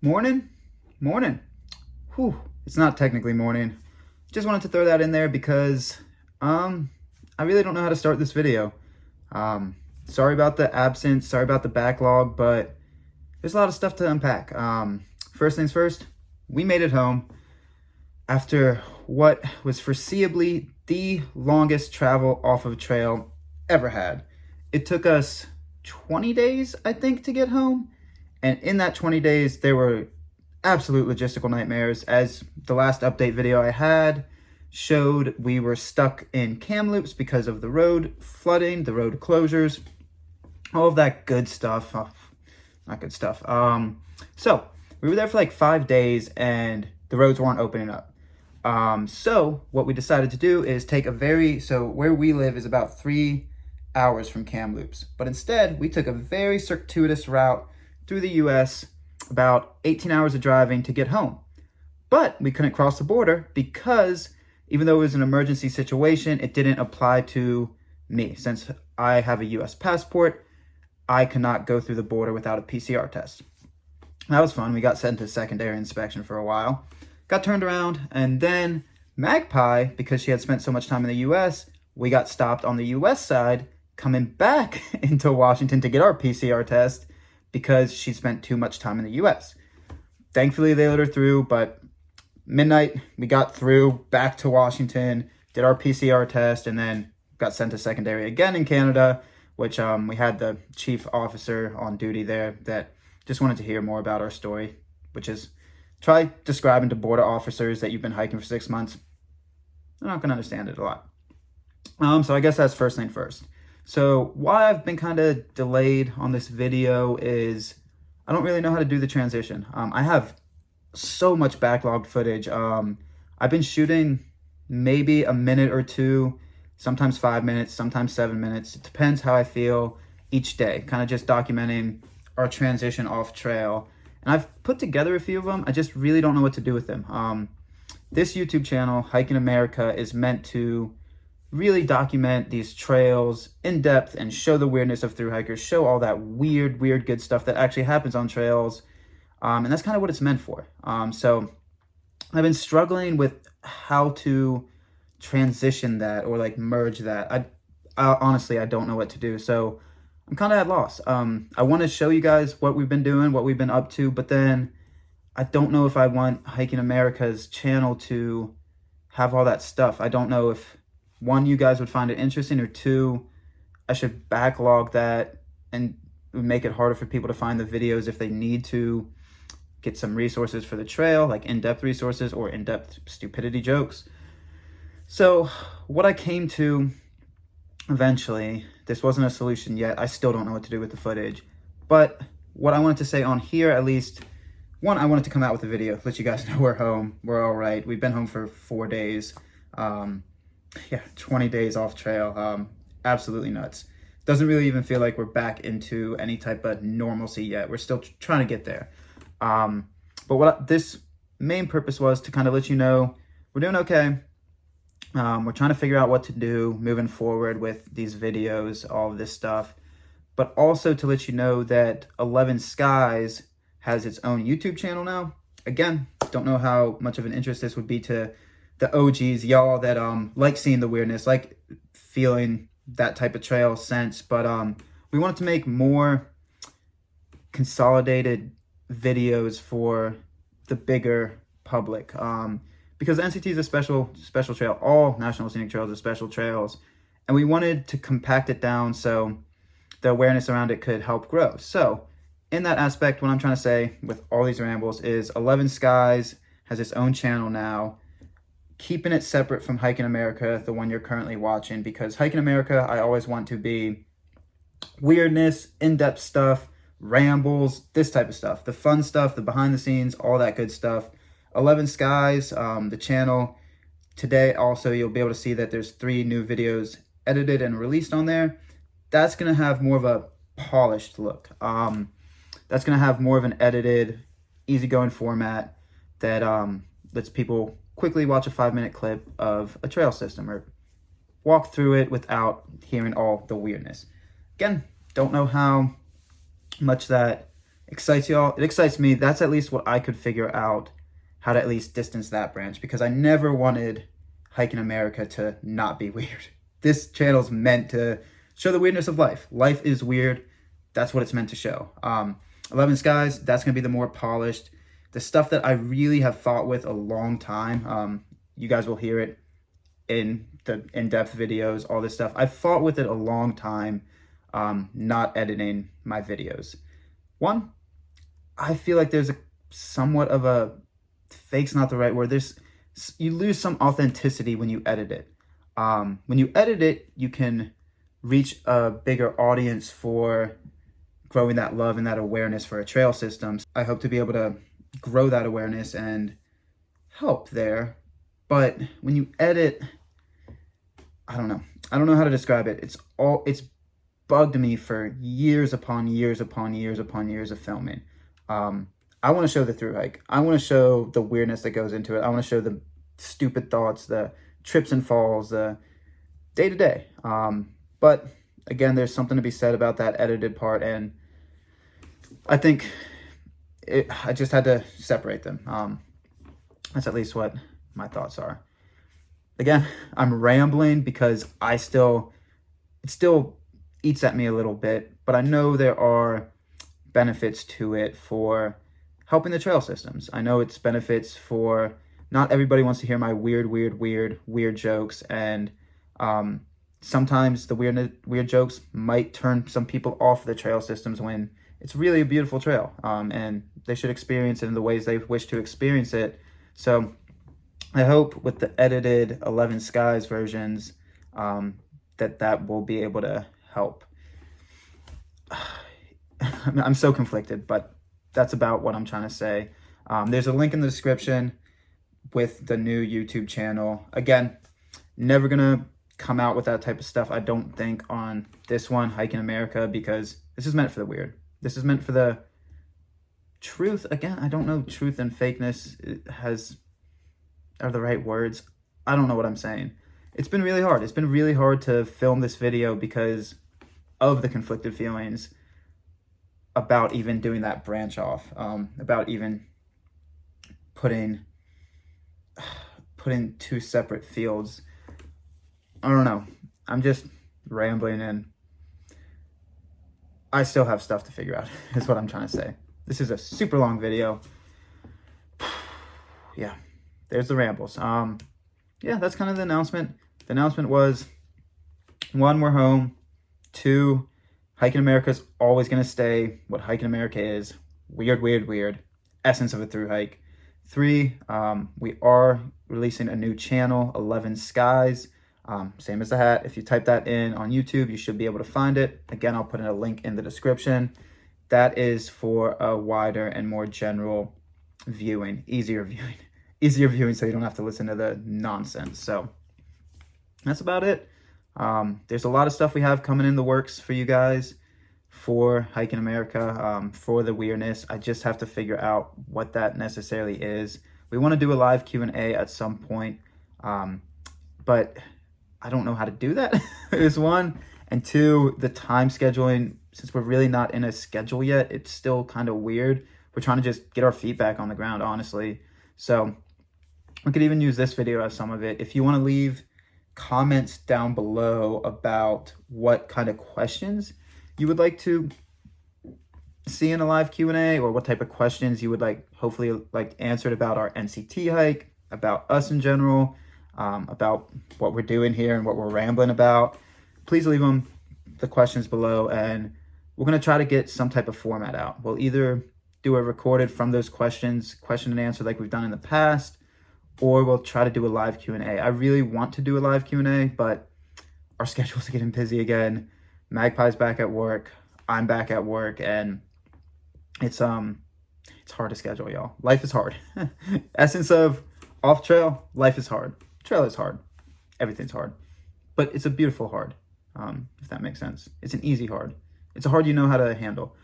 Morning? Morning. Whew, it's not technically morning. Just wanted to throw that in there because I really don't know how to start this video. Sorry about the absence, sorry about the backlog, but there's a lot of stuff to unpack. First things first, we made it home after what was foreseeably the longest travel off of trail ever had. It took us 20 days, I think, to get home. And in that 20 days, there were absolute logistical nightmares. As the last update video I had showed, we were stuck in Kamloops because of the road flooding, the road closures, all of that good stuff. Oh, not good stuff. So we were there for like 5 days and the roads weren't opening up. So what we decided to do is take so where we live is about 3 hours from Kamloops, but instead we took a very circuitous route through the US, about 18 hours of driving to get home. But we couldn't cross the border because even though it was an emergency situation, it didn't apply to me. Since I have a US passport, I could not go through the border without a PCR test. That was fun. We got sent to secondary inspection for a while, got turned around, and then Magpie, because she had spent so much time in the US, we got stopped on the US side coming back into Washington to get our PCR test because she spent too much time in the US. Thankfully, they let her through, but midnight, we got through, back to Washington, did our PCR test, and then got sent to secondary again in Canada, which we had the chief officer on duty there that just wanted to hear more about our story, which is try describing to border officers that you've been hiking for 6 months. They're not going to understand it a lot. So I guess that's first thing first. So why I've been kind of delayed on this video is I don't really know how to do the transition. I have so much backlogged footage. I've been shooting maybe a minute or two, sometimes 5 minutes, sometimes 7 minutes. It depends how I feel each day, kind of just documenting our transition off trail. And I've put together a few of them. I just really don't know what to do with them. This YouTube channel, Hiking America, is meant to really document these trails in depth and show the weirdness of thru hikers, show all that weird good stuff that actually happens on trails. And that's kind of what it's meant for. So I've been struggling with how to transition that or like merge that. I honestly, I don't know what to do. So I'm kind of at loss. I want to show you guys what we've been doing, what we've been up to, but then I don't know if I want Hiking America's channel to have all that stuff. I don't know if, one, you guys would find it interesting, or two, I should backlog that and make it harder for people to find the videos if they need to get some resources for the trail, like in-depth resources or in-depth stupidity jokes. So what I came to eventually, this wasn't a solution yet. I still don't know what to do with the footage. But what I wanted to say on here, at least, one, I wanted to come out with a video, let you guys know we're home. We're all right. We've been home for 4 days. 20 days off trail. Absolutely nuts. Doesn't really even feel like we're back into any type of normalcy yet. We're still trying to get there. But this main purpose was to kind of let you know we're doing okay. We're trying to figure out what to do moving forward with these videos, all of this stuff. But also to let you know that 11 Skies has its own YouTube channel now. Again, don't know how much of an interest this would be to the OGs, y'all that like seeing the weirdness, like feeling that type of trail sense. But we wanted to make more consolidated videos for the bigger public, because NCT is a special trail. All National Scenic Trails are special trails, and we wanted to compact it down so the awareness around it could help grow. So in that aspect, what I'm trying to say with all these rambles is 11 Skies has its own channel now, keeping it separate from Hiking America, the one you're currently watching, because Hiking America, I always want to be weirdness, in-depth stuff, rambles, this type of stuff, the fun stuff, the behind the scenes, all that good stuff. 11 Skies, the channel, today also you'll be able to see that there's 3 new videos edited and released on there. That's going to have more of a polished look. That's going to have more of an edited, easygoing format that lets people quickly watch a 5-minute clip of a trail system or walk through it without hearing all the weirdness. Again, don't know how much that excites y'all, it excites me. That's at least what I could figure out, how to at least distance that branch, because I never wanted Hiking America to not be weird. This channel's meant to show the weirdness of life. Life is weird. That's what it's meant to show. 11 Skies, that's going to be the more polished. The stuff that I really have fought with a long time, you guys will hear it in the in-depth videos, all this stuff. I've fought with it a long time, not editing my videos. One, I feel like there's a somewhat of a, fake's not the right word, you lose some authenticity when you edit it. When you edit it, you can reach a bigger audience for growing that love and that awareness for a trail system. I hope to be able to grow that awareness and help there. But when you edit, I don't know how to describe it. It's bugged me for years upon years upon years upon years of filming. I want to show the thru hike. I want to show the weirdness that goes into it. I want to show the stupid thoughts, the trips and falls, the day to day. But again, there's something to be said about that edited part, and I think I just had to separate them. That's at least what my thoughts are. Again, I'm rambling because it still eats at me a little bit, but I know there are benefits to it for helping the trail systems. I know it's benefits for, not everybody wants to hear my weird jokes, and sometimes the weird jokes might turn some people off the trail systems when it's really a beautiful trail, and they should experience it in the ways they wish to experience it. So I hope with the edited 11 Skies versions that will be able to help. I'm so conflicted, but that's about what I'm trying to say. There's a link in the description with the new YouTube channel. Again, never gonna come out with that type of stuff, I don't think, on this one, Hiking America, because this is meant for the weird. This is meant for the truth. Again, I don't know, truth and fakeness are the right words. I don't know what I'm saying. It's been really hard. It's been really hard to film this video because of the conflicted feelings about even doing that branch off, about even putting two separate fields. I don't know. I'm just rambling, and I still have stuff to figure out, is what I'm trying to say. This is a super long video. Yeah, there's the rambles. Yeah, that's kind of the announcement. The announcement was, 1, we're home. 2, Hiking America is always going to stay what Hiking America is. Weird. Essence of a thru hike. 3, we are releasing a new channel, 11 Skies. Same as the hat. If you type that in on YouTube, you should be able to find it. Again, I'll put in a link in the description. That is for a wider and more general viewing, easier viewing, so you don't have to listen to the nonsense. So that's about it. There's a lot of stuff we have coming in the works for you guys for Hiking America, for the weirdness. I just have to figure out what that necessarily is. We want to do a live Q&A at some point, but I don't know how to do that, is 1. And 2, the time scheduling, since we're really not in a schedule yet, it's still kind of weird. We're trying to just get our feet back on the ground, honestly. So we could even use this video as some of it. If you want to leave comments down below about what kind of questions you would like to see in a live Q&A, or what type of questions you would hopefully answered about our NCT hike, about us in general, about what we're doing here and what we're rambling about, please leave the questions below, and we're going to try to get some type of format out. We'll either do a recorded from those questions, question and answer like we've done in the past, or we'll try to do a live Q&A. I really want to do a live Q&A, but our schedules are getting busy again. Magpie's back at work, I'm back at work, and it's hard to schedule, y'all. Life is hard. Essence of off trail, life is hard. Trail is hard. Everything's hard. But it's a beautiful hard, if that makes sense. It's an easy hard. It's a hard you know how to handle.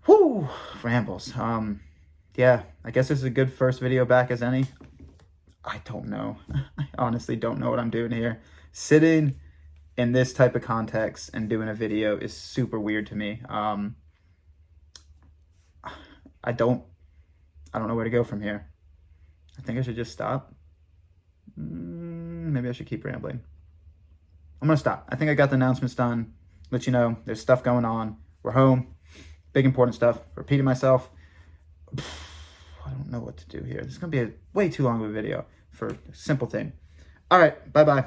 Whoo! Rambles. Yeah, I guess this is a good first video back as any. I don't know. I honestly don't know what I'm doing here. Sitting in this type of context and doing a video is super weird to me. I don't know where to go from here. I think I should just stop. Maybe I should keep rambling. I'm gonna stop. I think I got the announcements done. Let you know there's stuff going on. We're home. Big important stuff. Repeating myself. I don't know what to do here. This is gonna be way too long of a video for a simple thing. All right, bye-bye.